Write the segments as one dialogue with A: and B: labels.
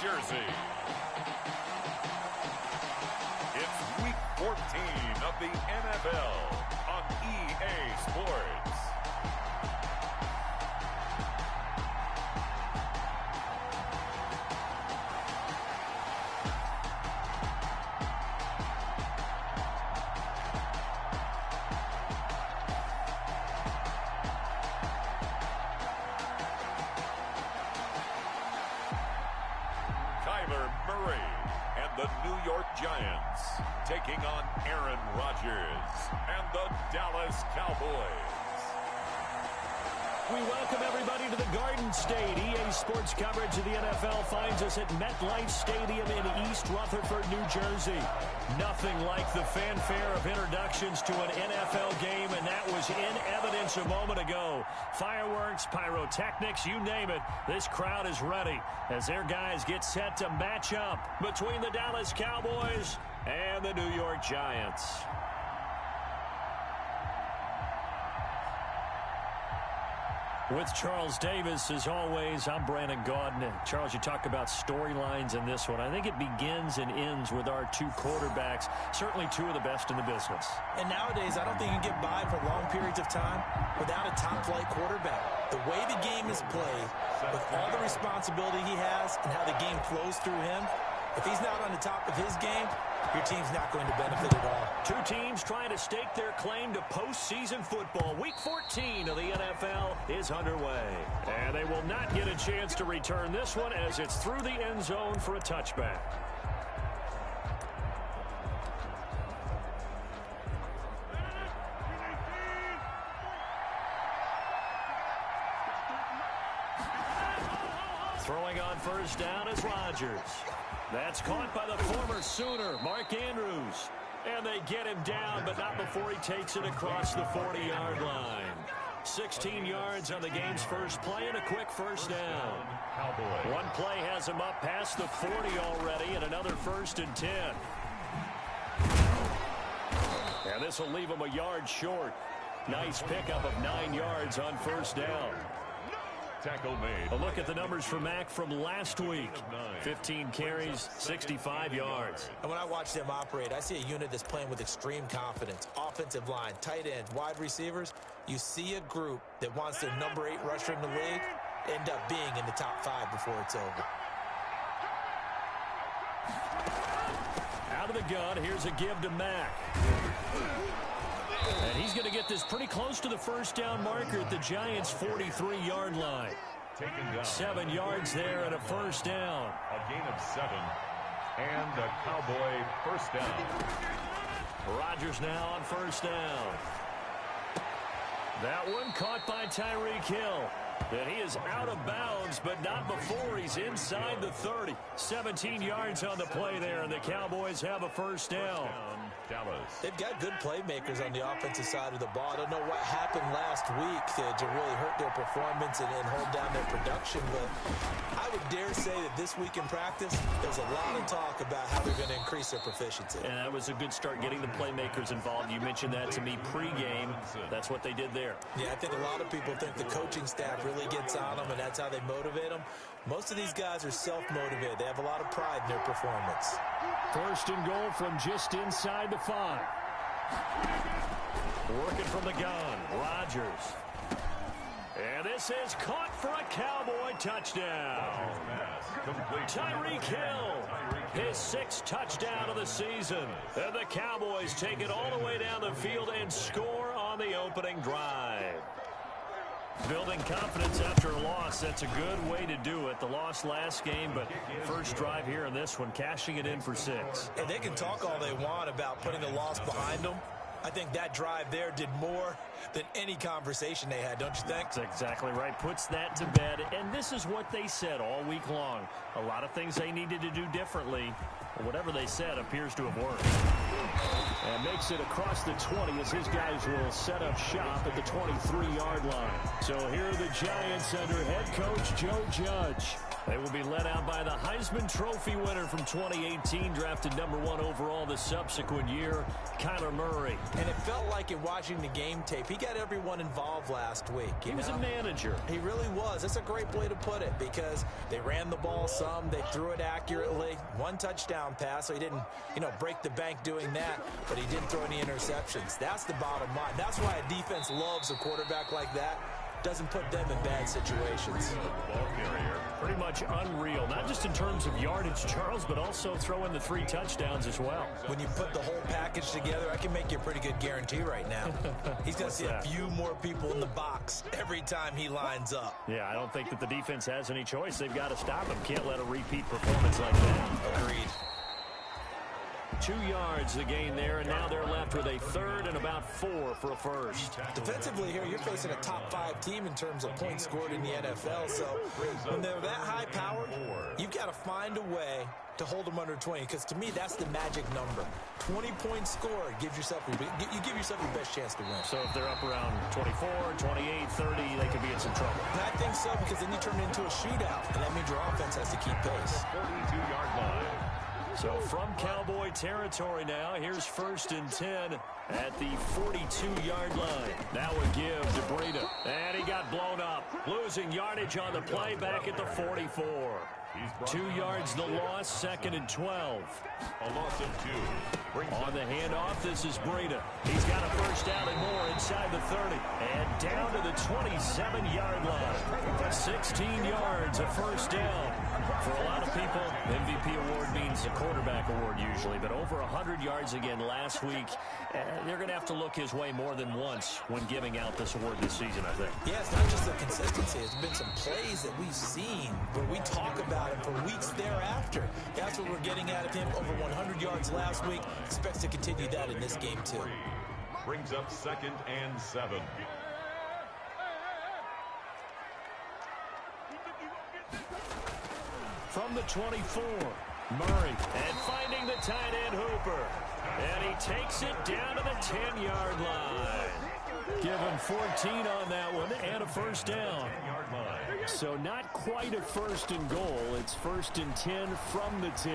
A: Jersey. It's Week 14 of the NFL on EA Sports. The New York Giants taking on Aaron Rodgers and the Dallas Cowboys.
B: We welcome everybody to the Garden State. EA Sports coverage of the NFL finds us at MetLife Stadium in East Rutherford, New Jersey. Nothing like the fanfare of introductions to an NFL game, and that was in evidence a moment ago. Fireworks, pyrotechnics, you name it. This crowd is ready as their guys get set to match up between the Dallas Cowboys and the New York Giants. With Charles Davis, as always, I'm Brandon Gaudin. Charles, you talk about storylines in this one. I think it begins and ends with our two quarterbacks, certainly two of the best in the business.
C: And nowadays, I don't think you can get by for long periods of time without a top-flight quarterback. The way the game is played, with all the responsibility he has and how the game flows through him, if he's not on the top of his game, your team's not going to benefit at all.
B: Two teams trying to stake their claim to postseason football. Week 14 of the NFL is underway. And they will not get a chance to return this one as it's through the end zone for a touchback. Throwing on first down is Rodgers. That's caught by the former Sooner, Mark Andrews. And they get him down, but not before he takes it across the 40-yard line. 16 yards on the game's first play and a quick first down. One play has him up past the 40 already and another 1st and 10. And this will leave him a yard short. Nice pickup of 9 yards on first down.
A: Tackle made.
B: A look at the numbers for Mack from last week. 15 carries, 65 yards.
C: And when I watch them operate, I see a unit that's playing with extreme confidence. Offensive line, tight ends, wide receivers. You see a group that wants their number 8 rusher in the league end up being in the top 5 before it's over.
B: Out of the gun, here's a give to Mack. And he's going to get this pretty close to the first down marker at the Giants' 43-yard line. 7 yards there and a first down.
A: A gain of 7 and a Cowboy first down.
B: Rodgers now on first down. That one caught by Tyreek Hill. And he is out of bounds, but not before he's inside the 30. 17 yards on the play there, and the Cowboys have a first down.
A: Dallas.
C: They've got good playmakers on the offensive side of the ball. I don't know what happened last week to really hurt their performance and hold down their production, but I would dare say that this week in practice, there's a lot of talk about how they're going to increase their proficiency.
B: And that was a good start getting the playmakers involved. You mentioned that to me pregame. That's what they did there.
C: Yeah, I think a lot of people think the coaching staff really gets on them, and that's how they motivate them. Most of these guys are self-motivated. They have a lot of pride in their performance.
B: First and goal from just inside the 5. Working from the gun, Rodgers. And this is caught for a Cowboy touchdown. Tyreek Hill, his 6th touchdown of the season. And the Cowboys take it all the way down the field and score on the opening drive. Building confidence after a loss, that's a good way to do it. The loss last game, but first drive here in this one, cashing it in for 6.
C: And they can talk all they want about putting the loss behind them. I think that drive there did more than any conversation they had, don't you think?
B: That's exactly right. Puts that to bed. And this is what they said all week long. A lot of things they needed to do differently. Whatever they said appears to have worked. And makes it across the 20 as his guys will set up shop at the 23-yard line. So here are the Giants under head coach Joe Judge. They will be led out by the Heisman Trophy winner from 2018, drafted #1 overall the subsequent year, Kyler Murray.
C: And it felt like in watching the game tape, he got everyone involved last week.
B: He was a manager.
C: He really was. That's a great way to put it because they ran the ball some. They threw it accurately. One touchdown pass, so he didn't, break the bank doing that, but he didn't throw any interceptions. That's the bottom line. That's why a defense loves a quarterback like that. Doesn't put them in bad situations.
B: Ball carrier. Pretty much unreal, not just in terms of yardage, Charles, but also throwing the 3 touchdowns as well.
C: When you put the whole package together, I can make you a pretty good guarantee right now. He's going to see a few more people in the box every time he lines up.
B: Yeah, I don't think that the defense has any choice. They've got to stop him. Can't let a repeat performance like that.
C: Agreed.
B: 2 yards the gain there, and now they're left with a 3rd and about 4 for a first.
C: Defensively here, you're facing a top 5 team in terms of points scored in the NFL, so when they're that high-powered, you've got to find a way to hold them under 20, because to me, that's the magic number. 20 points scored gives yourself you give yourself your best chance to win.
B: So if they're up around 24, 28, 30, they could be in some trouble.
C: And I think so, because then you turn it into a shootout, and that means your offense has to keep pace.
A: 42-yard line.
B: So from Cowboy territory now, here's 1st and 10 at the 42-yard line. Now a give to Breida. And he got blown up. Losing yardage on the play back at the 44. 2 yards the loss, 2nd and 12.
A: A loss of 2.
B: On the handoff, this is Breida. He's got a first down and more inside the 30. And down to the 27-yard line. 16 yards, a first down. For a lot of people, MVP award means a quarterback award usually, but over 100 yards again last week. They're going to have to look his way more than once when giving out this award this season, I think.
C: Yeah, it's not just the consistency. It's been some plays that we've seen where we talk about him for weeks thereafter. That's what we're getting out of him. Over 100 yards last week. Expects to continue that in this game, too.
A: Brings up 2nd and 7.
B: From the 24, Murray, and finding the tight end Hooper. And he takes it down to the 10-yard line. Given 14 on that one and a first down. So not quite a 1st and goal. It's 1st and 10 from the 10.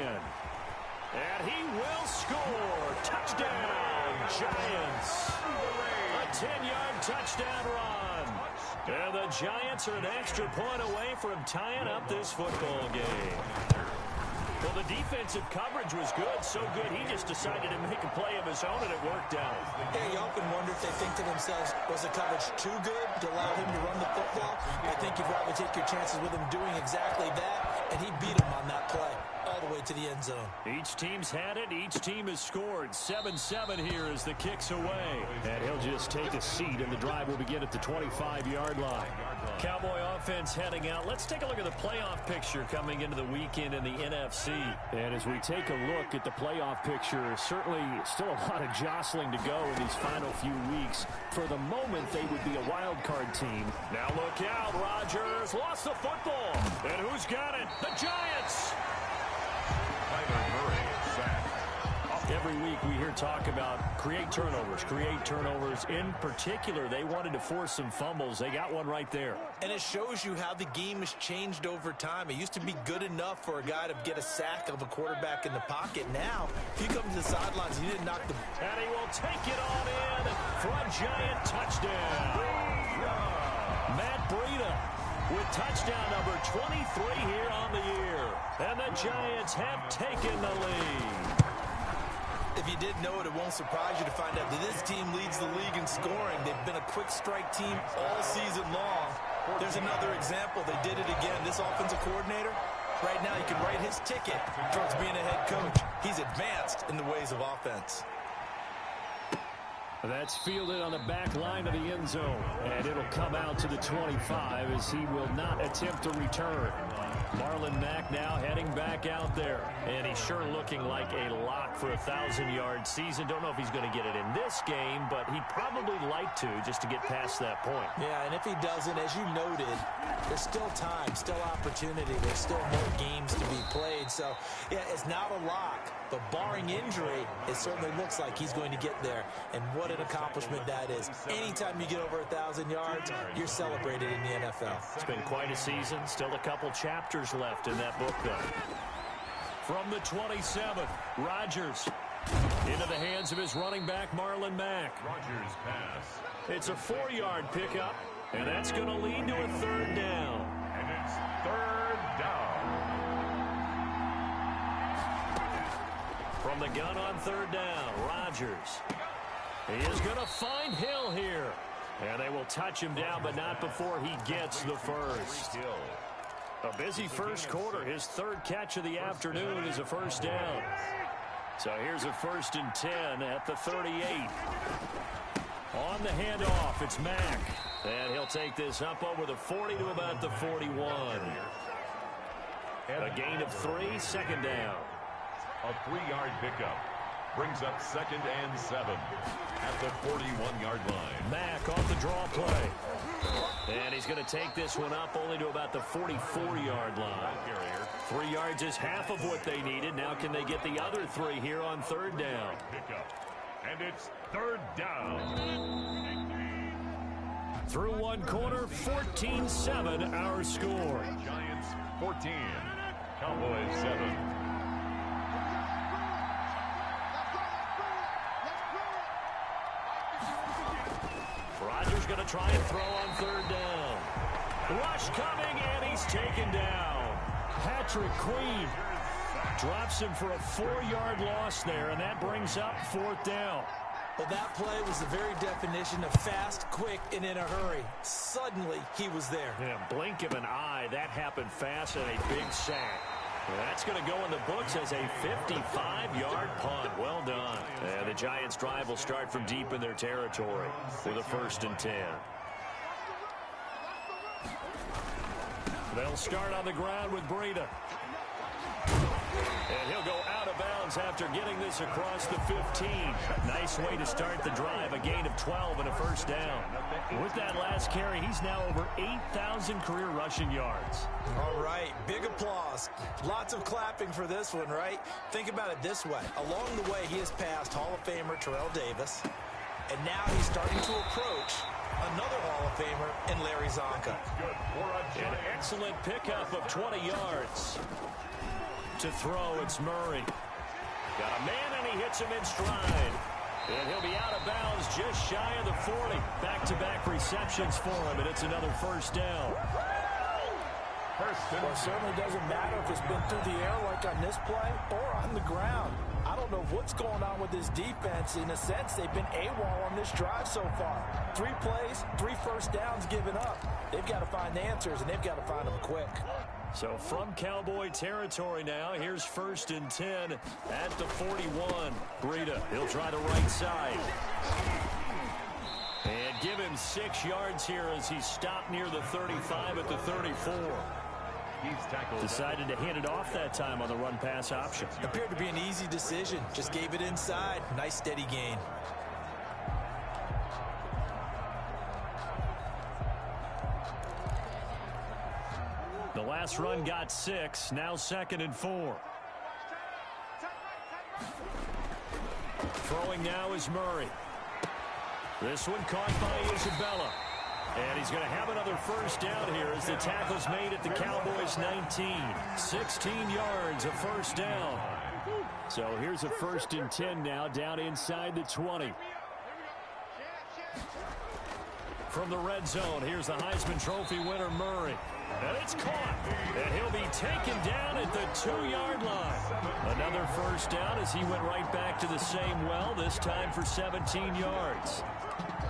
B: And he will score. Touchdown, Giants. A 10-yard touchdown run. And the Giants are an extra point away from tying up this football game. Well, the defensive coverage was good, so good he just decided to make a play of his own, and it worked out.
C: Yeah, you often wonder if they think to themselves, was the coverage too good to allow him to run the football? I think you'd rather take your chances with him doing exactly that, and he beat him on that play all the way to the end zone.
B: Each team's had it. Each team has scored. 7-7 here as the kick's away. And he'll just take a seat, and the drive will begin at the 25-yard line. Cowboy offense heading out. Let's take a look at the playoff picture coming into the weekend in the NFC. And as we take a look at the playoff picture, certainly still a lot of jostling to go in these final few weeks. For the moment, they would be a wild card team. Now look out, Rodgers lost the football. And who's got it? The Giants! Every week we hear talk about create turnovers. In particular, they wanted to force some fumbles. They got one right there.
C: And it shows you how the game has changed over time. It used to be good enough for a guy to get a sack of a quarterback in the pocket. Now, if you come to the sidelines and you didn't knock the...
B: And he will take it on in for a Giant touchdown. Matt Breida with touchdown number 23 here on the year. And the Giants have taken the lead.
C: If you didn't know it, it won't surprise you to find out that this team leads the league in scoring. They've been a quick strike team all season long. There's another example. They did it again. This offensive coordinator, right now, you can write his ticket towards being a head coach. He's advanced in the ways of offense.
B: That's fielded on the back line of the end zone. And it'll come out to the 25 as he will not attempt to return. Marlon Mack now heading back out there. And he's sure looking like a lock for a 1,000-yard season. Don't know if he's going to get it in this game, but he'd probably like to just to get past that point.
C: Yeah, and if he doesn't, as you noted, there's still time, still opportunity. There's still more games to be played. So, yeah, it's not a lock. But barring injury, it certainly looks like he's going to get there. And what an accomplishment that is. Anytime you get over 1,000 yards, you're celebrated in the NFL.
B: It's been quite a season. Still a couple chapters left in that book, though. From the 27, Rodgers. Into the hands of his running back, Marlon Mack.
A: Rodgers pass.
B: It's a 4-yard pickup, and that's going to lead to a third down.
A: And it's third down.
B: From the gun on third down, Rodgers. He is going to find Hill here. And they will touch him down, but not before he gets the first. A busy first quarter. His third catch of the afternoon is a first down. So here's a 1st and 10 at the 38. On the handoff, it's Mack. And he'll take this up over the 40 to about the 41. A gain of 3, second down.
A: A 3-yard pickup brings up 2nd and 7 at the 41-yard line.
B: Mack off the draw play. And he's going to take this one up only to about the 44-yard line. 3 yards is half of what they needed. Now can they get the other 3 here on third down?
A: And it's third down.
B: Through one quarter, 14-7 our score.
A: Giants 14, Cowboys 7.
B: Rodgers going to try and throw on third down. Rush coming, and he's taken down. Patrick Queen drops him for a 4-yard loss there, and that brings up 4th down.
C: Well, that play was the very definition of fast, quick, and in a hurry. Suddenly, he was there.
B: In a blink of an eye, that happened fast and a big sack. That's going to go in the books as a 55-yard punt. Well done. And the Giants' drive will start from deep in their territory with a 1st and 10. They'll start on the ground with Breida. And he'll go out of bounds after getting this across the 15. Nice way to start the drive. A gain of 12 and a first down. With that last carry, he's now over 8,000 career rushing yards.
C: All right, big applause. Lots of clapping for this one, right? Think about it this way. Along the way, he has passed Hall of Famer Terrell Davis. And now he's starting to approach another Hall of Famer in Larry Zonka.
B: An excellent pickup of 20 yards. To throw, it's Murray. Got a man, and he hits him in stride. And he'll be out of bounds just shy of the 40. Back-to-back receptions for him, and it's another first down.
D: Well, it certainly doesn't matter if it's been through the air like on this play or on the ground. I don't know what's going on with this defense. In a sense, they've been AWOL on this drive so far. 3 plays, 3 first downs given up. They've got to find answers, and they've got to find them quick.
B: So from Cowboy territory now, here's 1st and 10 at the 41. Breida, he'll try the right side. And give him 6 yards here as he stopped near the 35 at the 34. Decided to hand it off that time on the run-pass option.
C: Appeared to be an easy decision. Just gave it inside. Nice steady gain.
B: The last run got 6. Now 2nd and 4. Throwing now is Murray. This one caught by Isabella. And he's going to have another first down here as the tackle's made at the Cowboys' 19. 16 yards, a first down. So here's a 1st and 10 now down inside the 20. From the red zone, here's the Heisman Trophy winner, Murray. And it's caught. And he'll be taken down at the 2-yard line. Another first down as he went right back to the same well, this time for 17 yards.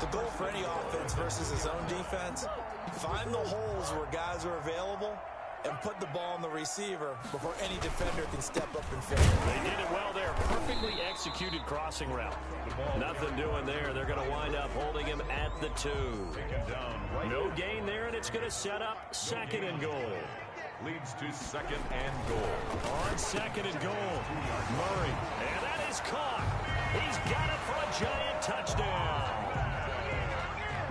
C: The goal for any offense versus his own defense, find the holes where guys are available and put the ball on the receiver before any defender can step up and fill it.
B: They did it well there. Perfectly executed crossing route. Nothing doing there. They're going to wind up holding him at the 2. No gain there, and it's going to set up 2nd and goal.
A: Leads to 2nd and goal.
B: On 2nd and goal, Murray. And that is caught. He's got it for a Giant touchdown.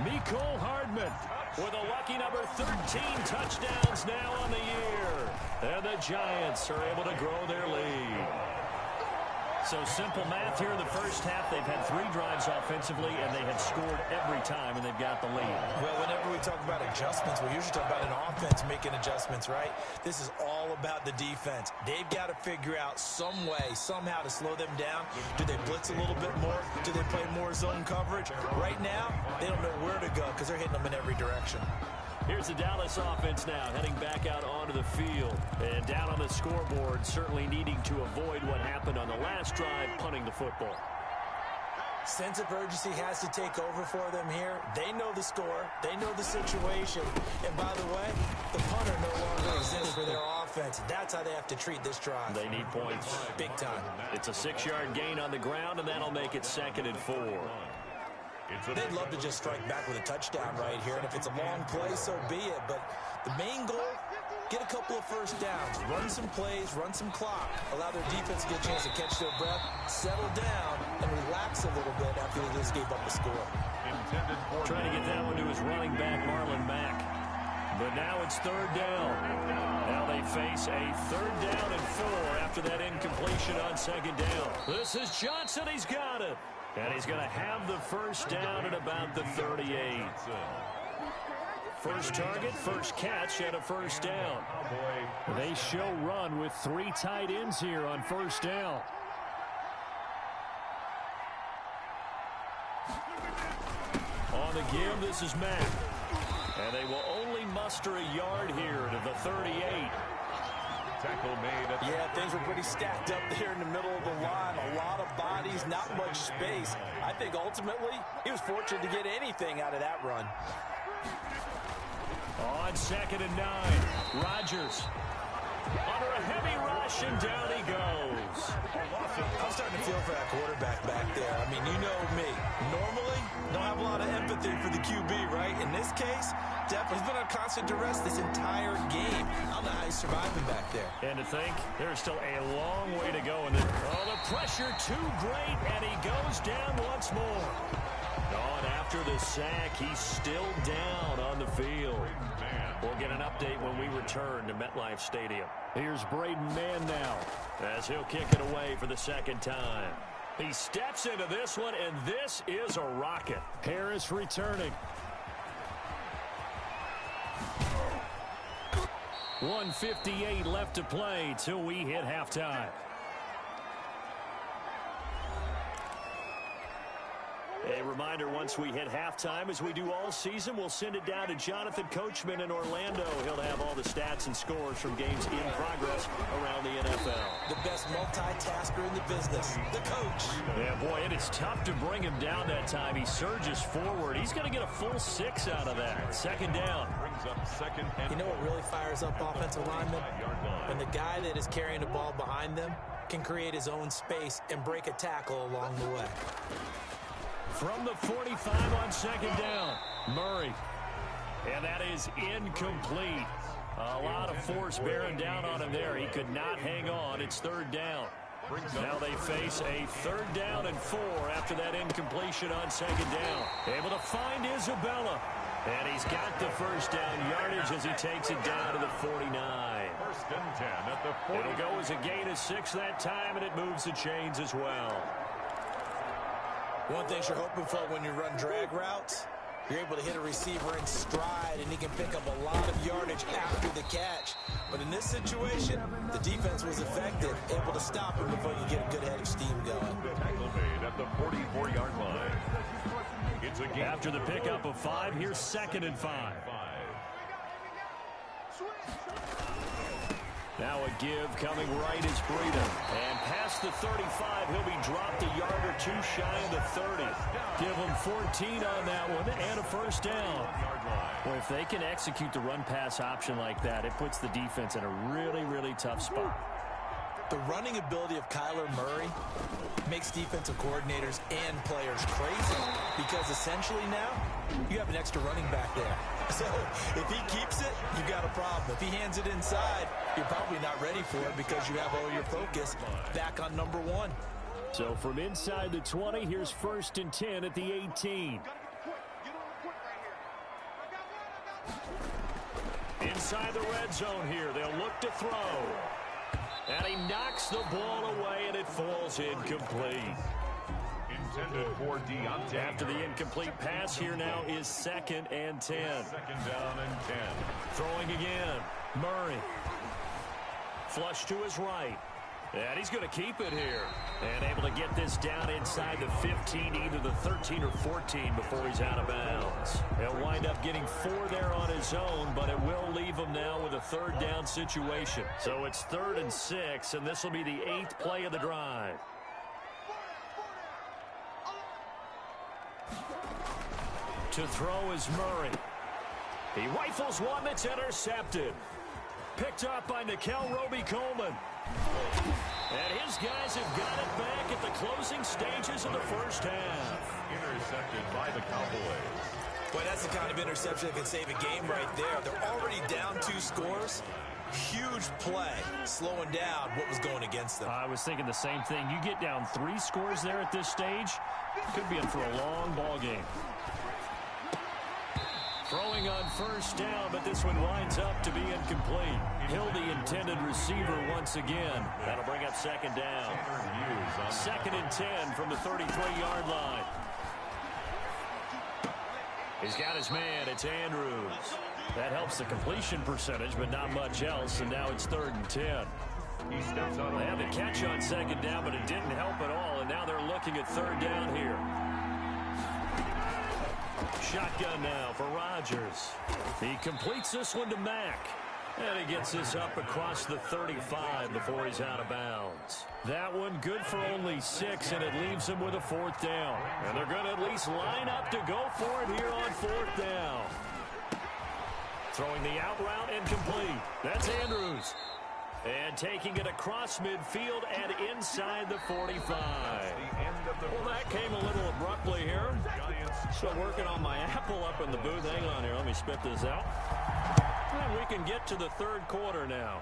B: Mecole Hardman with a lucky number 13 touchdowns now on the year. And the Giants are able to grow their lead. So simple math here in the first half. They've had 3 drives offensively, and they have scored every time, and they've got the lead.
C: Well, whenever we talk about adjustments, we usually talk about an offense making adjustments, right? This is all about the defense. They've got to figure out some way, somehow to slow them down. Do they blitz a little bit more? Do they play more zone coverage? Right now, they don't know where to go because they're hitting them in every direction.
B: Here's the Dallas offense now, heading back out onto the field. And down on the scoreboard, certainly needing to avoid what happened on the last drive, punting the football.
C: Sense of urgency has to take over for them here. They know the score. They know the situation. And by the way, the punter no longer exists for their offense. That's how they have to treat this drive.
B: They need points.
C: Big time.
B: It's a 6-yard gain on the ground, and that'll make it 2nd and 4.
C: They'd love to just strike back with a touchdown right here, and if it's a long play, so be it. But the main goal, get a couple of first downs, run some plays, run some clock, allow their defense to get a chance to catch their breath, settle down, and relax a little bit after they just gave up a score.
B: Trying to get that one to his running back, Marlon Mack. But now it's 3rd down. Now they face a 3rd down and 4 after that incompletion on 2nd down. This is Johnson. He's got it. And he's going to have the first down at about the 38. First target, first catch, and a first down. They show run with 3 tight ends here on first down. On the give, this is Mack. And they will only muster a yard here to the 38.
A: Tackle made.
D: Yeah, things were pretty stacked up there in the middle of the line. A lot of bodies, not much space. I think ultimately he was fortunate to get anything out of that run.
B: On 2nd and 9, Rodgers under a heavy rush, and down he goes.
C: I'm starting to feel for that quarterback back there. I mean, you know me. Normally, don't have a lot of empathy for the QB, right? In this case, definitely he's been on constant duress this entire game. I don't know how he's surviving back there.
B: And to think, there's still a long way to go. And the pressure too great, and he goes down once more. On after the sack, he's still down on the field. We'll get an update when we return to MetLife Stadium. Here's Braden Mann now, as he'll kick it away for the 2nd time. He steps into this one, and this is a rocket. Harris returning. 1:58 left to play till we hit halftime. A reminder, once we hit halftime, as we do all season, we'll send it down to Jonathan Coachman in Orlando. He'll have all the stats and scores from games in progress around the NFL.
C: The best multitasker in the business, the coach.
B: Yeah, boy, it is tough to bring him down that time. He surges forward. He's going to get a full 6 out of that. 2nd down.
A: Brings up 2nd and
C: You know what really fires up offensive linemen? When the guy that is carrying the ball behind them can create his own space and break a tackle along the way.
B: From the 45 on 2nd down, Murray. And that is incomplete. A lot of force bearing down on him there. He could not hang on. It's 3rd down. Now they face a 3rd down and 4 after that incompletion on 2nd down. Able to find Isabella. And he's got the first down yardage as he takes it down to the 49.
A: 1st and 10 at the 40.
B: It'll go as a gain of 6 that time, and it moves the chains as well.
C: One thing you're hoping for when you run drag routes, you're able to hit a receiver in stride, and he can pick up a lot of yardage after the catch. But in this situation, the defense was effective, able to stop him before you get a good head of steam going.
A: Tackle made at the 44-yard line. It's a game.
B: After the pickup of 5, here's 2nd and 5. Now a give coming right is Breida. And past the 35, he'll be dropped a yard or 2 shy of the 30. Give him 14 on that one and a first down. Well, if they can execute the run-pass option like that, it puts the defense in a really, really tough spot.
C: The running ability of Kyler Murray makes defensive coordinators and players crazy because essentially now you have an extra running back there. So if he keeps it, you got a problem. If he hands it inside, you're probably not ready for it because you have all your focus back on number 1.
B: So from inside the 20, here's 1st and 10 at the 18. Inside the red zone here, they'll look to throw. And he knocks the ball away, and it falls incomplete.
A: Intended for Deontay.
B: After the incomplete pass, here now is 2nd and 10.
A: Second down and 10.
B: Throwing again. Murray. Flush to his right. And he's going to keep it here. And able to get this down inside the 15, either the 13 or 14 before he's out of bounds. He'll wind up getting 4 there on his own, but it will leave him now with a 3rd down situation. So it's 3rd and 6, and this will be the 8th play of the drive. To throw is Murray. He rifles one that's intercepted. Picked up by Nikel Roby-Coleman. And his guys have got it back at the closing stages of the first half.
A: Intercepted by the Cowboys.
C: Boy, that's the kind of interception that can save a game right there. They're already down 2 scores. Huge play, slowing down what was going against them.
B: I was thinking the same thing. You get down 3 scores there at this stage, could be in for a long ball game. Throwing on first down, but this one winds up to be incomplete. Hill, the intended receiver once again. That'll bring up 2nd down. 2nd and 10 from the 33-yard line. He's got his man. It's Andrews. That helps the completion percentage, but not much else, and now it's 3rd and 10.
A: He steps out.
B: They had the catch on 2nd down, but it didn't help at all, and now they're looking at 3rd down here. Shotgun now for Rodgers. He completes this one to Mack. And he gets this up across the 35 before he's out of bounds. That one good for only 6, and it leaves him with a 4th down. And they're going to at least line up to go for it here on 4th down. Throwing the out route incomplete. That's Andrews. And taking it across midfield and inside the 45. Well, that came a little abruptly here. Still working on my apple up in the booth. Hang on here. Let me spit this out. And we can get to the 3rd quarter now.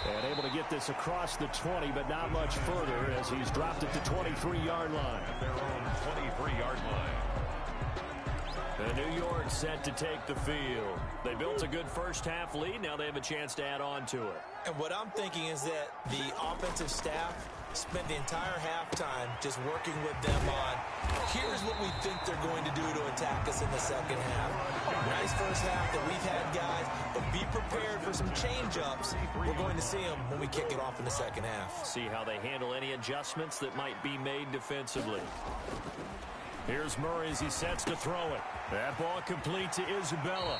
B: And able to get this across the 20, but not much further as he's dropped it to 23-yard line.
A: At their own 23-yard line.
B: And New York set to take the field. They built a good first half lead. Now they have a chance to add on to it.
C: And what I'm thinking is that the offensive staff spent the entire halftime just working with them on, here's what we think they're going to do to attack us in the 2nd half. Nice first half that we've had, guys, but be prepared for some change-ups. We're going to see them when we kick it off in the 2nd half.
B: See how they handle any adjustments that might be made defensively. Here's Murray as he sets to throw it. That ball complete to Isabella.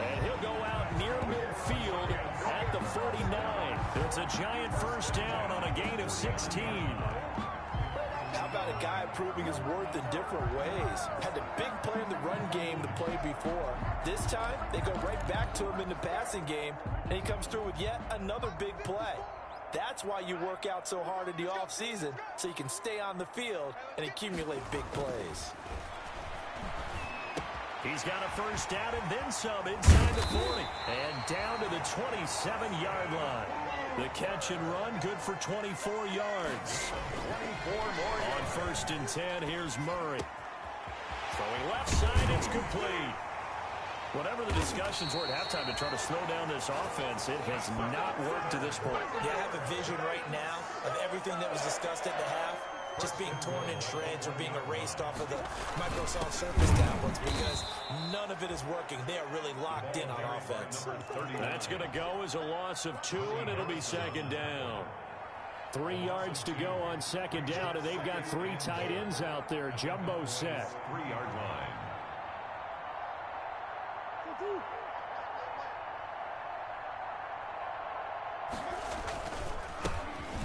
B: And he'll go out near midfield at the 49. It's a giant first down on a gain of 16.
D: How about a guy proving his worth in different ways? Had a big play in the run game the play before. This time, they go right back to him in the passing game, and he comes through with yet another big play. That's why you work out so hard in the offseason, so you can stay on the field and accumulate big plays.
B: He's got a first down and then some inside the 40. And down to the 27-yard line. The catch and run good for 24 yards.
A: 24 more
B: on 1st and 10, here's Murray. Throwing left side, it's complete. Whatever the discussions were at halftime to try to slow down this offense, it has not worked to this point.
C: Yeah, I have a vision right now of everything that was discussed at the half just being torn in shreds or being erased off of the Microsoft Surface tablets because none of it is working. They are really locked in on offense.
B: That's going to go as a loss of 2, and it'll be 2nd down. 3 yards to go on 2nd down, and they've got 3 tight ends out there. Jumbo set.
A: 3-yard line.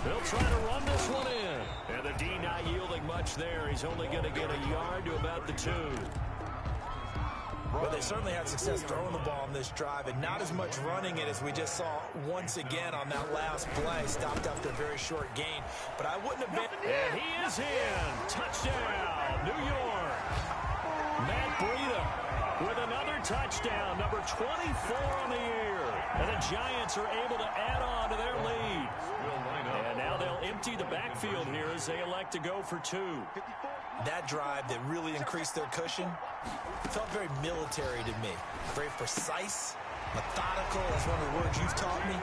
B: They'll try to run this one in. And the D not yielding much there. He's only going to get a yard to about the 2.
C: But they certainly had success throwing the ball on this drive, and not as much running it as we just saw once again on that last play. Stopped after a very short gain. But I wouldn't have been...
B: And he is in. Touchdown, New York. Matt Breida with another touchdown, number 24 on the year. And the Giants are able to add on to their lead. And now they'll empty the backfield here as they elect to go for 2.
C: That drive that really increased their cushion felt very military to me. Very precise, methodical. That's one of the words you've taught me.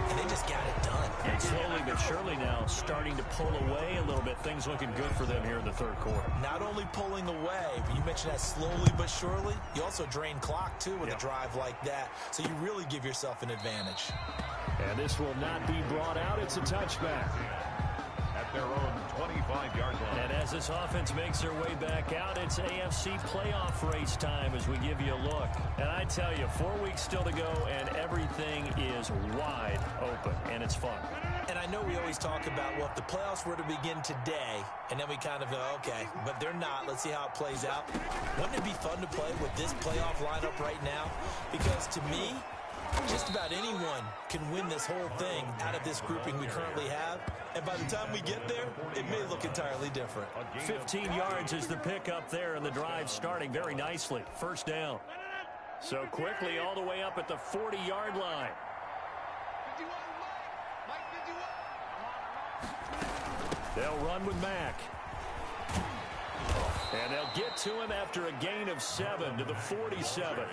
C: And they just got it done.
B: And slowly but surely now starting to pull away a little bit. Things looking good for them here in the third quarter.
C: Not only pulling away, but you mentioned that slowly but surely. You also drain clock, too, with a drive like that. So you really give yourself an advantage.
B: And this will not be brought out. It's a touchback.
A: At their own 25-yard line.
B: And as this offense makes their way back out, it's AFC playoff race time as we give you a look. And I tell you, 4 weeks still to go, and everything is wide open, and it's fun.
C: And I know we always talk about, well, if the playoffs were to begin today, and then we kind of go, okay, but they're not. Let's see how it plays out. Wouldn't it be fun to play with this playoff lineup right now? Because to me, just about anyone can win this whole thing out of this grouping we currently have. And by the time we get there, it may look entirely different.
B: 15 yards is the pickup there, and the drive starting very nicely. First down. So quickly all the way up at the 40-yard line. They'll run with Mack. And they'll get to him after a gain of 7 to the 47.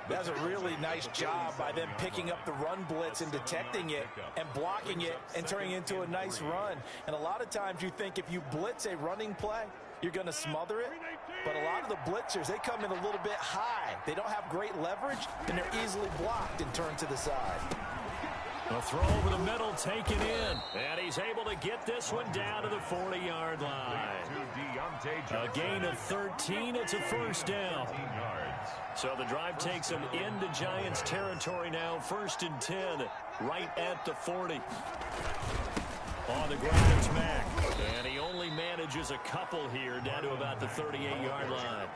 D: That's a really nice job by them picking up the run blitz and detecting it and blocking it and turning it into a nice run. And a lot of times you think if you blitz a running play, you're going to smother it. But a lot of the blitzers, they come in a little bit high. They don't have great leverage, and they're easily blocked and turned to the side.
B: A throw over the middle, taken in. And he's able to get this one down to the 40-yard line. A gain of 13. It's a first down. So the drive takes him into Giants territory now. 1st and 10, right at the 40. On the ground, it's Mack. And he only manages a couple here down to about the 38-yard line.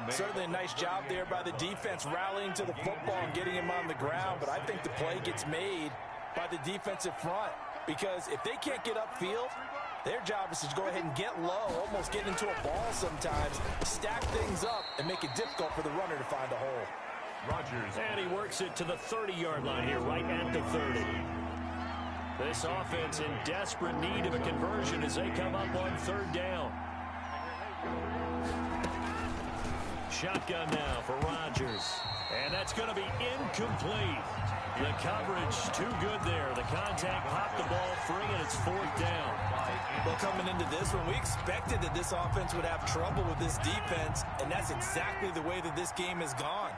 D: Certainly a nice job there by the defense rallying to the football and getting him on the ground. But I think the play gets made by the defensive front. Because if they can't get upfield, their job is to go ahead and get low, almost get into a ball sometimes, stack things up, and make it difficult for the runner to find a hole.
B: Rodgers. And he works it to the 30-yard line here, right at the 30. This offense in desperate need of a conversion as they come up on 3rd down. Shotgun now for Rodgers. And that's going to be incomplete. The coverage too good there. The contact popped the ball free, and it's 4th down.
C: Well, coming into this one, we expected that this offense would have trouble with this defense, and that's exactly the way that this game has gone.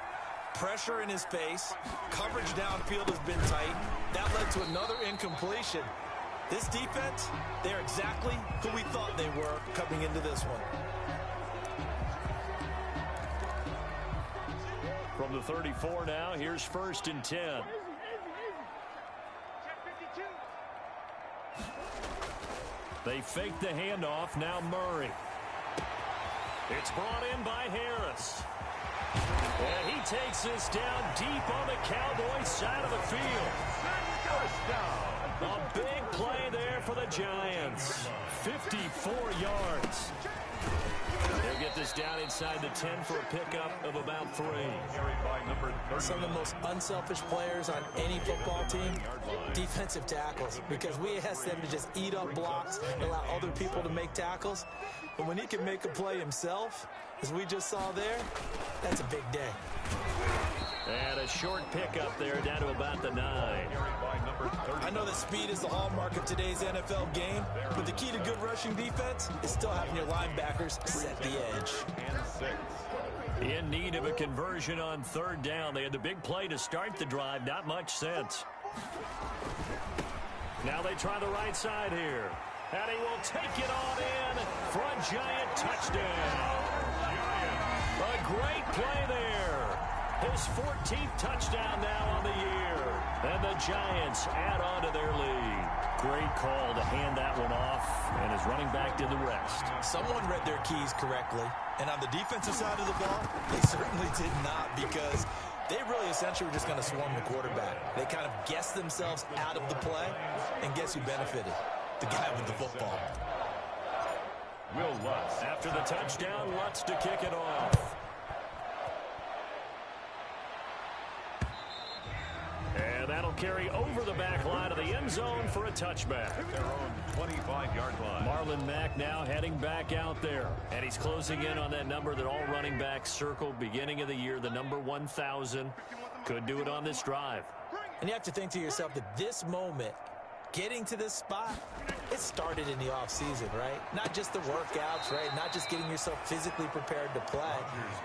C: Pressure in his face. Coverage downfield has been tight. That led to another incompletion. This defense, they're exactly who we thought they were coming into this one.
B: From the 34 now, here's 1st and 10. They fake the handoff. Now Murray. It's brought in by Harris. And he takes this down deep on the Cowboys side of the field. A big play there for the Giants. 54 yards. They'll get this down inside the 10 for a pickup of about 3.
C: Some of the most unselfish players on any football team, defensive tackles, because we ask them to just eat up blocks and allow other people to make tackles. But when he can make a play himself, as we just saw there, that's a big day.
B: And a short pickup there down to about the 9.
C: I know that speed is the hallmark of today's NFL game, but the key to good rushing defense is still having your linebackers set the edge.
B: In need of a conversion on 3rd down. They had the big play to start the drive. Not much sense. Now they try the right side here. And he will take it on in for a Giant touchdown. A great play there. His 14th touchdown now on the year. And the Giants add on to their lead. Great call to hand that one off, and his running back did the rest.
C: Someone read their keys correctly, and on the defensive side of the ball, they certainly did not, because they really essentially were just going to swarm the quarterback. They kind of guessed themselves out of the play, and guess who benefited? The guy with the football.
B: Will Lutz. After the touchdown, Lutz to kick it off. And that'll carry over the back line of the end zone for a touchback.
A: At their own 25-yard line.
B: Marlon Mack now heading back out there. And he's closing in on that number that all running backs circled beginning of the year, the number 1,000. Could do it on this drive.
C: And you have to think to yourself that this moment, getting to this spot, it started in the offseason, right? Not just the workouts, right? Not just getting yourself physically prepared to play,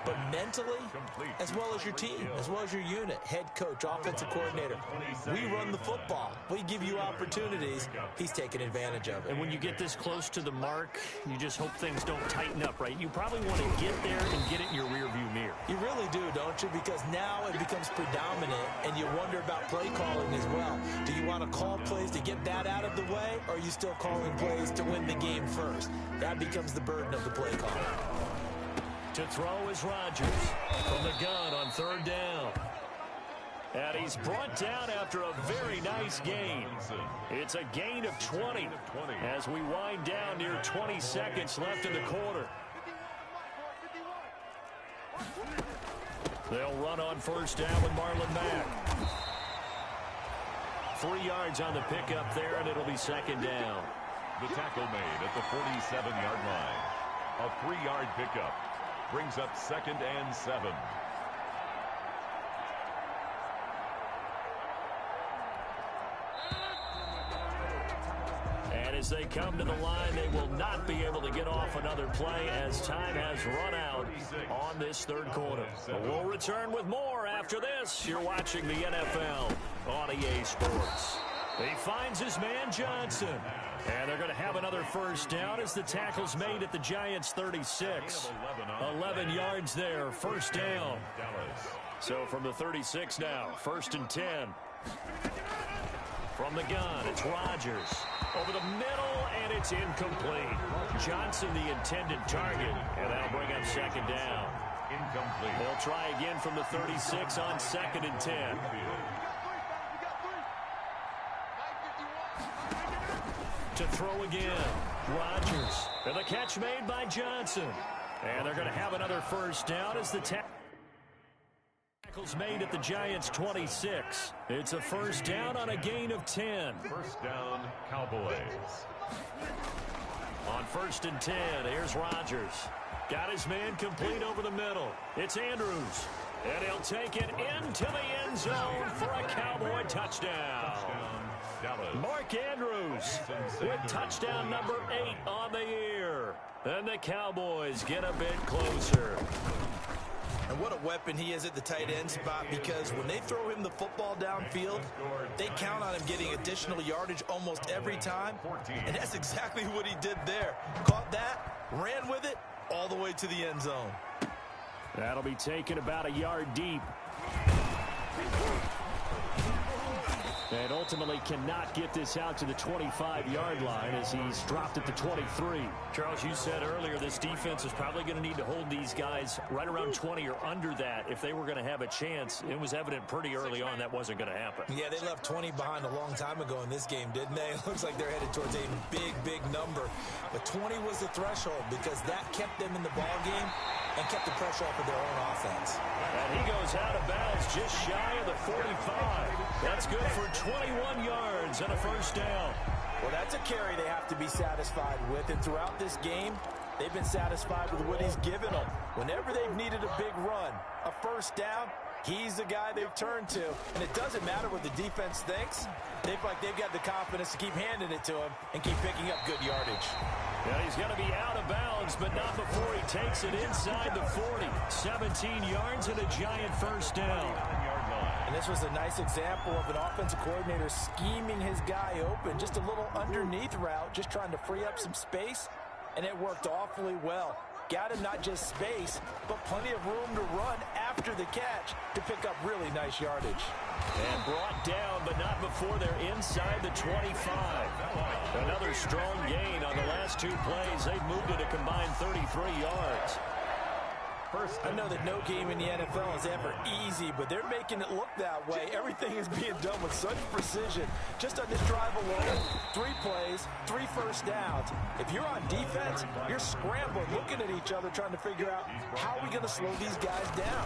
C: but mentally, as well as your team, as well as your unit, head coach, offensive coordinator. We run the football. We give you opportunities. He's taking advantage of it.
B: And when you get this close to the mark, you just hope things don't tighten up, right? You probably want to get there and get it in your rearview mirror.
C: You really do, don't you? Because now it becomes predominant, and you wonder about play calling as well. Do you want to call plays to get that out of the way, or are you still calling plays to win the game first? That becomes the burden of the play call.
B: To throw is Rodgers from the gun on third down. And he's brought down after a very nice gain. It's a gain of 20 as we wind down near 20 seconds left in the quarter. They'll run on first down with Marlon Mack. 3 yards on the pickup there, and it'll be second down.
A: The tackle made at the 47-yard line. A 3-yard pickup brings up 2nd and 7.
B: And as they come to the line, they will not be able to get off another play as time has run out on this third quarter. We'll return with more after this. You're watching the NFL on EA Sports. He finds his man Johnson. And they're going to have another first down as the tackle's made at the Giants' 36. 11 yards there, first down. So from the 36 now, 1st and 10. From the gun, it's Rodgers. Over the middle, and it's incomplete. Johnson, the intended target, and that'll bring up second down.
A: Incomplete.
B: They'll try again from the 36 on 2nd and 10. To throw again, Rodgers. And the catch made by Johnson. And they're going to have another first down as the tackle's made at the Giants' 26. It's a first down on a gain of 10.
A: First down, Cowboys.
B: On 1st and 10, here's Rodgers. Got his man complete over the middle. It's Andrews. And he'll take it into the end zone for a Cowboy touchdown. Mark Andrews with touchdown number 8 on the year. And the Cowboys get a bit closer.
C: And what a weapon he is at the tight end spot, because when they throw him the football downfield, they count on him getting additional yardage almost every time. And that's exactly what he did there. Caught that, ran with it, all the way to the end zone.
B: That'll be taken about a yard deep. And ultimately cannot get this out to the 25-yard line as he's dropped at the 23. Charles, you said earlier this defense is probably going to need to hold these guys right around 20 or under that if they were going to have a chance. It was evident pretty early on that wasn't going to happen.
C: Yeah, they left 20 behind a long time ago in this game, didn't they? It looks like they're headed towards a big, big number. But 20 was the threshold because that kept them in the ball game and kept the pressure off of their own offense.
B: And he goes out of bounds just shy of the 45. That's good for 21 yards and a first down.
D: Well, that's a carry they have to be satisfied with. And throughout this game, they've been satisfied with what he's given them. Whenever they've needed a big run, a first down, he's the guy they've turned to. And it doesn't matter what the defense thinks. They've got the confidence to keep handing it to him and keep picking up good yardage.
B: Yeah, he's going to be out of bounds, but not before he takes it inside the 40. 17 yards and a Giant first down.
D: And this was a nice example of an offensive coordinator scheming his guy open. Just a little underneath route, just trying to free up some space, and it worked awfully well. Got him not just space, but plenty of room to run after the catch to pick up really nice yardage.
B: And brought down, but not before they're inside the 25. Another strong gain on the last 2 plays. They've moved it a combined 33 yards.
D: I know that no game in the NFL is ever easy, but they're making it look that way. Everything is being done with such precision. Just on this drive alone, 3 plays, 3 first downs. If you're on defense, you're scrambling, looking at each other, trying to figure out how are we going to slow these guys down.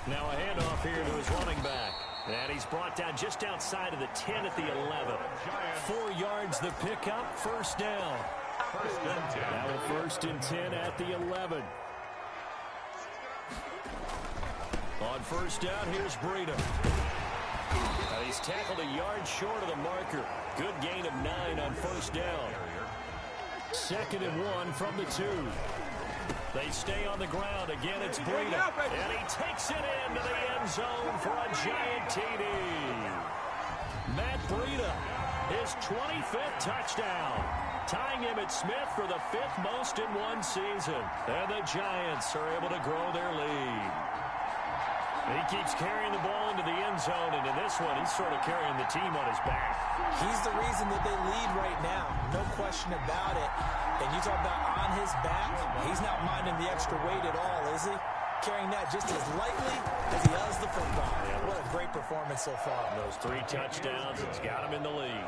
B: Now a handoff here to his running back. And he's brought down just outside of the 10 at the 11. 4 yards the pickup, first down. Now a 1st and 10 at the 11. On first down, here's Breida. He's tackled a yard short of the marker. Good gain of 9 on first down. 2nd and 1 from the 2. They stay on the ground. Again, it's Breida. And he takes it into the end zone for a giant TD. Matt Breida, his 25th touchdown. Tying him at Smith for the 5th most in one season. And the Giants are able to grow their lead. He keeps carrying the ball into the end zone, and in this one, he's sort of carrying the team on his back.
C: He's the reason that they lead right now. No question about it. And you talk about on his back, he's not minding the extra weight at all, is he? Carrying that just as lightly as he does the football. Yeah. What a great performance so far.
B: Those 3 touchdowns, it's got him in the lead.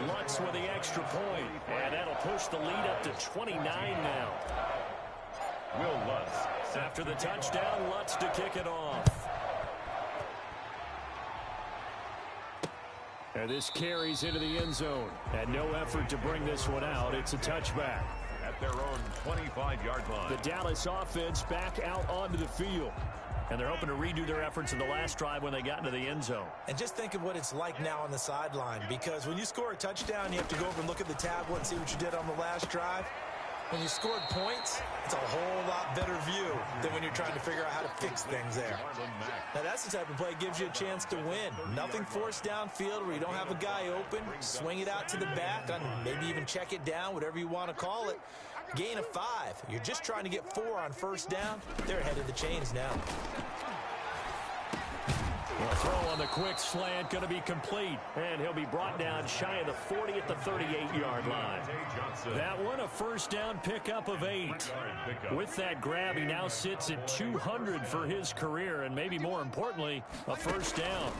B: Lutz with the extra point, and that'll push the lead up to 29 now.
A: Will Lutz.
B: After the touchdown, Lutz to kick it off. And this carries into the end zone. And no effort to bring this one out. It's a touchback.
A: At their own 25-yard line.
B: The Dallas offense back out onto the field. And they're hoping to redo their efforts in the last drive when they got into the end zone.
C: And just think of what it's like now on the sideline. Because when you score a touchdown, you have to go over and look at the tablet and see what you did on the last drive. When you scored points, it's a whole lot better view than when you're trying to figure out how to fix things there. Now, that's the type of play that gives you a chance to win. Nothing forced downfield where you don't have a guy open. Swing it out to the back, and maybe even check it down, whatever you want to call it. Gain of 5. You're just trying to get 4 on first down. They're ahead of the chains now.
B: The throw on the quick slant going to be complete. And he'll be brought down shy of the 40 at the 38-yard line. That one a first down pickup of 8. With that grab, he now sits at 200 for his career. And maybe more importantly, a first down.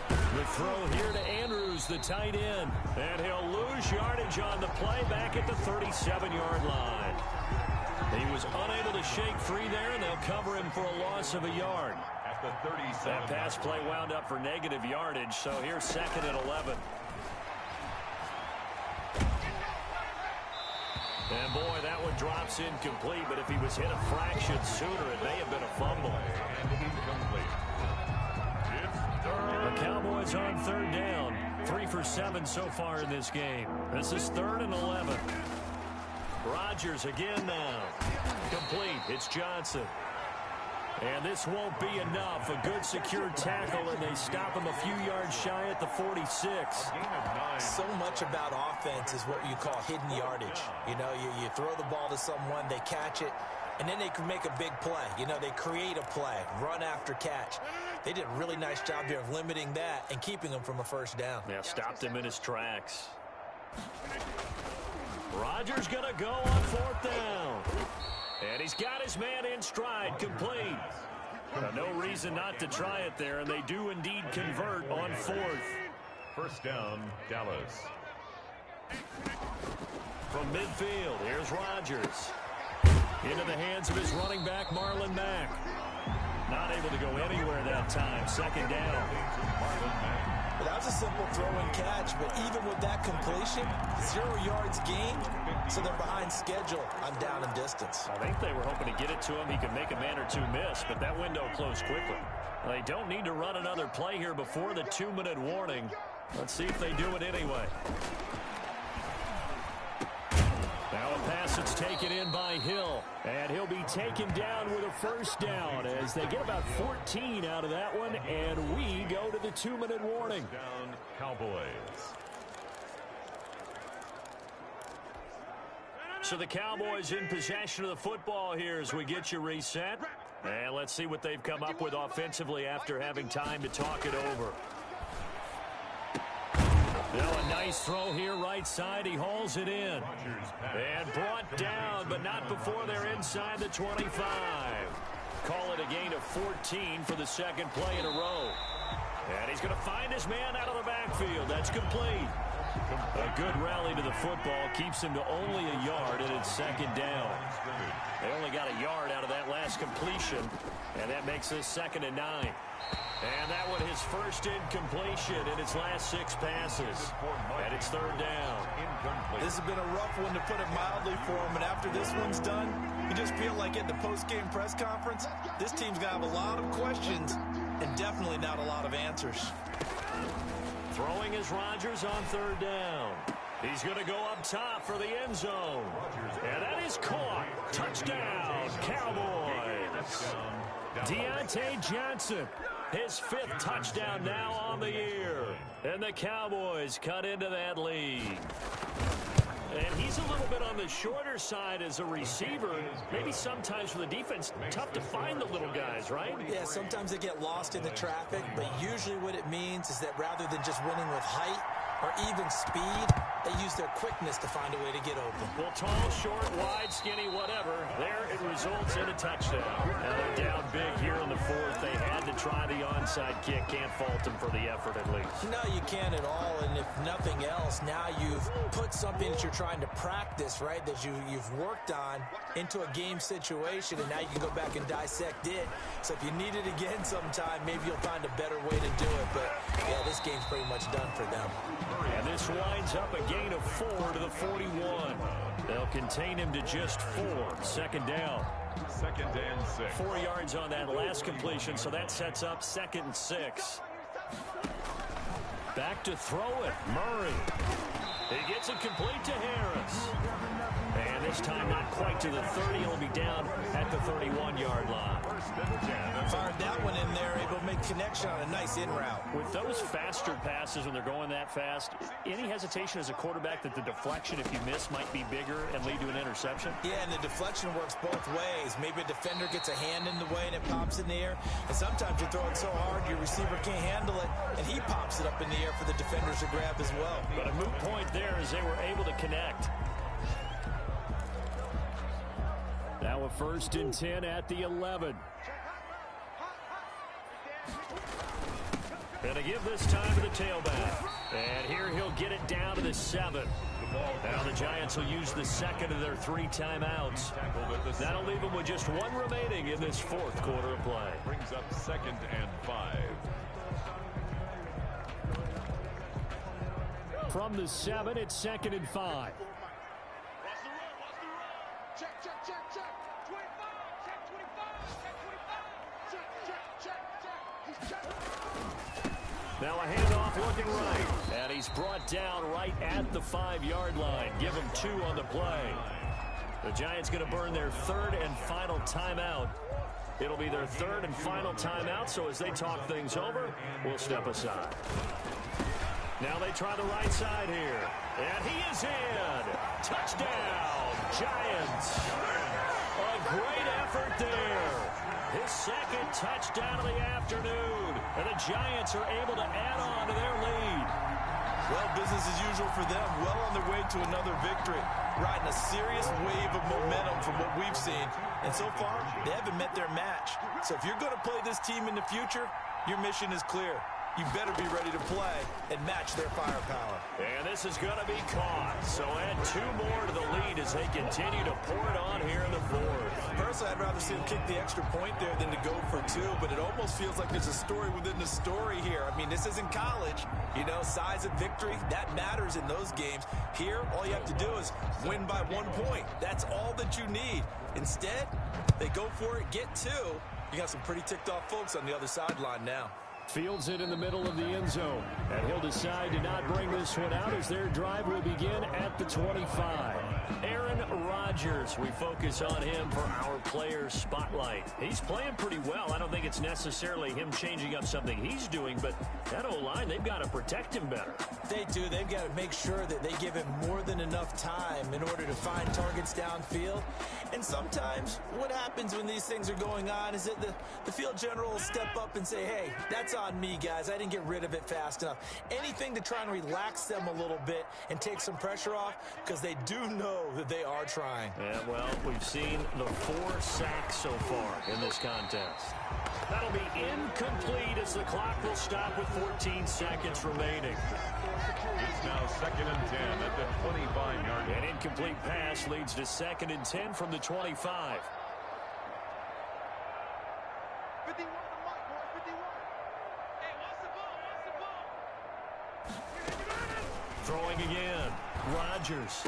B: The throw here to Andrews, the tight end. And he'll lose yardage on the play back at the 37-yard line. He was unable to shake free there, and they'll cover him for a loss of a yard.
A: At the 37.
B: That pass play wound up for negative yardage, so here's 2nd and 11. And boy, that one drops incomplete, but if he was hit a fraction sooner, it may have been a fumble.
A: And incomplete.
B: The Cowboys on 3rd down. 3 for 7 so far in this game. This is 3rd and 11. Rodgers again now. Complete. It's Johnson. And this won't be enough. A good secure tackle, and they stop him a few yards shy at the 46.
C: So much about offense is what you call hidden yardage. You know, you throw the ball to someone, they catch it, and then they can make a big play. You know, they create a play, run after catch. They did a really nice job here of limiting that and keeping him from a first down.
B: Yeah, stopped him in his tracks. Rodgers going to go on 4th down. And he's got his man in stride, complete. No reason not to try it there, and they do indeed convert on 4th.
A: First down, Dallas.
B: From midfield, here's Rodgers. Into the hands of his running back, Marlon Mack. Not able to go anywhere that time. 2nd down.
A: Marlon Mack.
C: Well, that was a simple throw and catch, but even with that completion, 0 yards gained, so they're behind schedule on down and distance.
B: I think they were hoping to get it to him. He could make a man or two miss, but that window closed quickly. They don't need to run another play here before the 2-minute warning. Let's see if they do it anyway. Now a pass that's taken in by Hill, and he'll be taken down with a first down as they get about 14 out of that one, and we go to the 2-minute warning.
A: Down, Cowboys.
B: So the Cowboys in possession of the football here as we get you reset. And let's see what they've come up with offensively after having time to talk it over. Now a nice throw here right side. He hauls it in. And brought down, but not before they're inside the 25. Call it a gain of 14 for the 2nd play in a row. And he's going to find his man out of the backfield. That's complete. A good rally to the football keeps him to only a yard, and it's second down. They only got a yard out of that last completion, and that makes this 2nd and 9. And that one his first incompletion in its last 6 passes. And it's 3rd down.
D: This has been a rough one, to put it mildly, for him. And after this one's done, you just feel like at the post-game press conference, this team's going to have a lot of questions and definitely not a lot of answers.
B: Throwing is Rodgers on 3rd down. He's going to go up top for the end zone. And that is caught. Touchdown, Cowboys. Deontay Johnson, his 5th touchdown now on the year. And the Cowboys cut into that lead. And he's a little bit on the shorter side as a receiver. Maybe sometimes for the defense, tough to find the little guys, right?
C: Yeah, sometimes they get lost in the traffic, but usually what it means is that rather than just winning with height or even speed, they use their quickness to find a way to get open.
B: Well, tall, short, wide, skinny, whatever. There it results in a touchdown. Now they're down big here in the 4th. They had to try the onside kick. Can't fault them for the effort at least.
C: No, you can't at all. And if nothing else, now you've put something that you're trying to practice, right, that you've worked on into a game situation, and now you can go back and dissect it. So if you need it again sometime, maybe you'll find a better way to do it. But, yeah, this game's pretty much done for them.
B: And this winds up a gain of 4 to the 41. They'll contain him to just 4. 2nd down.
A: 2nd and 6.
B: 4 yards on that last completion, so that sets up 2nd and 6. Back to throw it. Murray. He gets it complete to Harris. And this time not quite to the 30. He'll be down at the 31-yard line.
D: Fired that one in there, able to make connection on a nice in route.
B: With those faster passes, when they're going that fast, any hesitation as a quarterback that the deflection, if you miss, might be bigger and lead to an interception?
D: Yeah, and the deflection works both ways. Maybe a defender gets a hand in the way and it pops in the air. And sometimes you throw it so hard your receiver can't handle it, and he pops it up in the air for the defenders to grab as well.
B: But a moot point there as they were able to connect. Now a 1st and 10 at the 11. Gonna give this time to the tailback. And here he'll get it down to the 7. Now the Giants will use the 2nd of their 3 timeouts. That'll leave them with just 1 remaining in this 4th quarter of play.
A: Brings up 2nd and 5.
B: From the 7, it's 2nd and 5. Now a handoff looking right. And he's brought down right at the 5-yard line. Give him 2 on the play. The Giants going to burn their 3rd and final timeout. It'll be their 3rd and final timeout, so as they talk things over, we'll step aside. Now they try the right side here. And he is in. Touchdown, Giants. A great effort there. His 2nd touchdown of the afternoon. And the Giants are able to add on to their lead.
D: Well, business as usual for them. Well on their way to another victory. Riding a serious wave of momentum from what we've seen. And so far, they haven't met their match. So if you're going to play this team in the future, your mission is clear. You better be ready to play and match their firepower.
B: And this is going to be caught. So add 2 more to the lead as they continue to pour it on here in the 4th.
D: Personally, I'd rather see them kick the extra point there than to go for 2, but it almost feels like there's a story within the story here. I mean, this isn't college. You know, size of victory, that matters in those games. Here, all you have to do is win by 1 point. That's all that you need. Instead, they go for it, get 2. You got some pretty ticked off folks on the other sideline now.
B: Fields it in the middle of the end zone. And he'll decide to not bring this one out as their drive will begin at the 25. Aaron Rodgers, we focus on him for our player spotlight. He's playing pretty well. I don't think it's necessarily him changing up something he's doing, but that O-line, they've got to protect him better.
C: They do. They've got to make sure that they give him more than enough time in order to find targets downfield. And sometimes what happens when these things are going on is that the field general will step up and say, hey, that's on me, guys. I didn't get rid of it fast enough. Anything to try and relax them a little bit and take some pressure off because they do know that they are trying. line.
B: Yeah, well, we've seen the 4 sacks so far in this contest. That'll be incomplete as the clock will stop with 14 seconds remaining.
A: It's now 2nd and 10 at the 25-yard line.
B: An incomplete pass leads to 2nd and 10 from the 25.
E: 51 the mic, boy, 51. Hey, what's the ball?
B: Throwing again. Rodgers.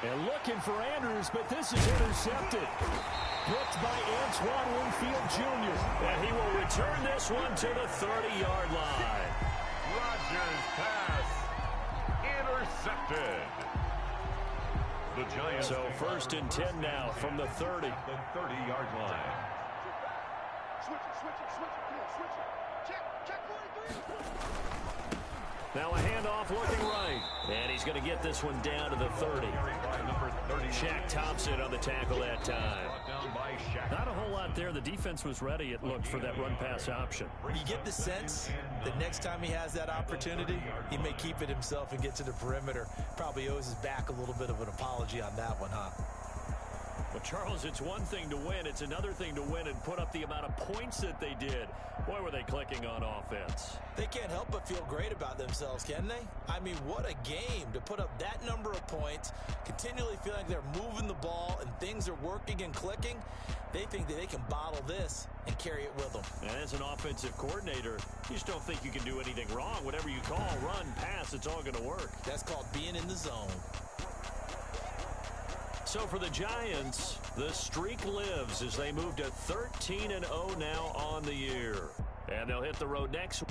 B: And looking for Andrews, but this is intercepted. Picked by Antoine Winfield Jr. And he will return this one to the 30-yard line.
A: Rodgers pass intercepted. The Giants.
B: So 1st and 10 now from the 30.
A: The 30-yard line.
E: Switch it, come on, switch it. Check 43.
B: Now a handoff looking right. And he's going to get this one down to the 30. Shaq Thompson on the tackle that time. Not a whole lot there. The defense was ready, it looked, for that run-pass option.
C: You get the sense that next time he has that opportunity, he may keep it himself and get to the perimeter. Probably owes his back a little bit of an apology on that one, huh?
B: Well, Charles, it's one thing to win. It's another thing to win and put up the amount of points that they did. Boy, were they clicking on offense.
C: They can't help but feel great about themselves, can they? I mean, what a game to put up that number of points, continually feeling like they're moving the ball and things are working and clicking. They think that they can bottle this and carry it with them.
B: And as an offensive coordinator, you just don't think you can do anything wrong. Whatever you call, run, pass, it's all going to work.
C: That's called being in the zone.
B: So for the Giants, the streak lives as they move to 13-0 now on the year. And they'll hit the road next week.